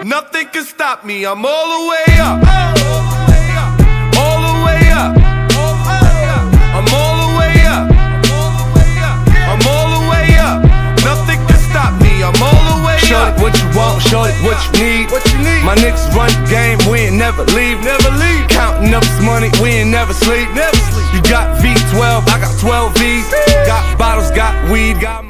Nothing can stop me, I'm all the way up. All the way up. I'm all the way up. I'm all the way up. Nothing can stop me, I'm all the way up. Shorty, what you want, shorty, what you need. My niggas run the game, we ain't never leave. Counting up this money, we ain't never sleep. You got V12, I got 12 V's. Got bottles, got weed, got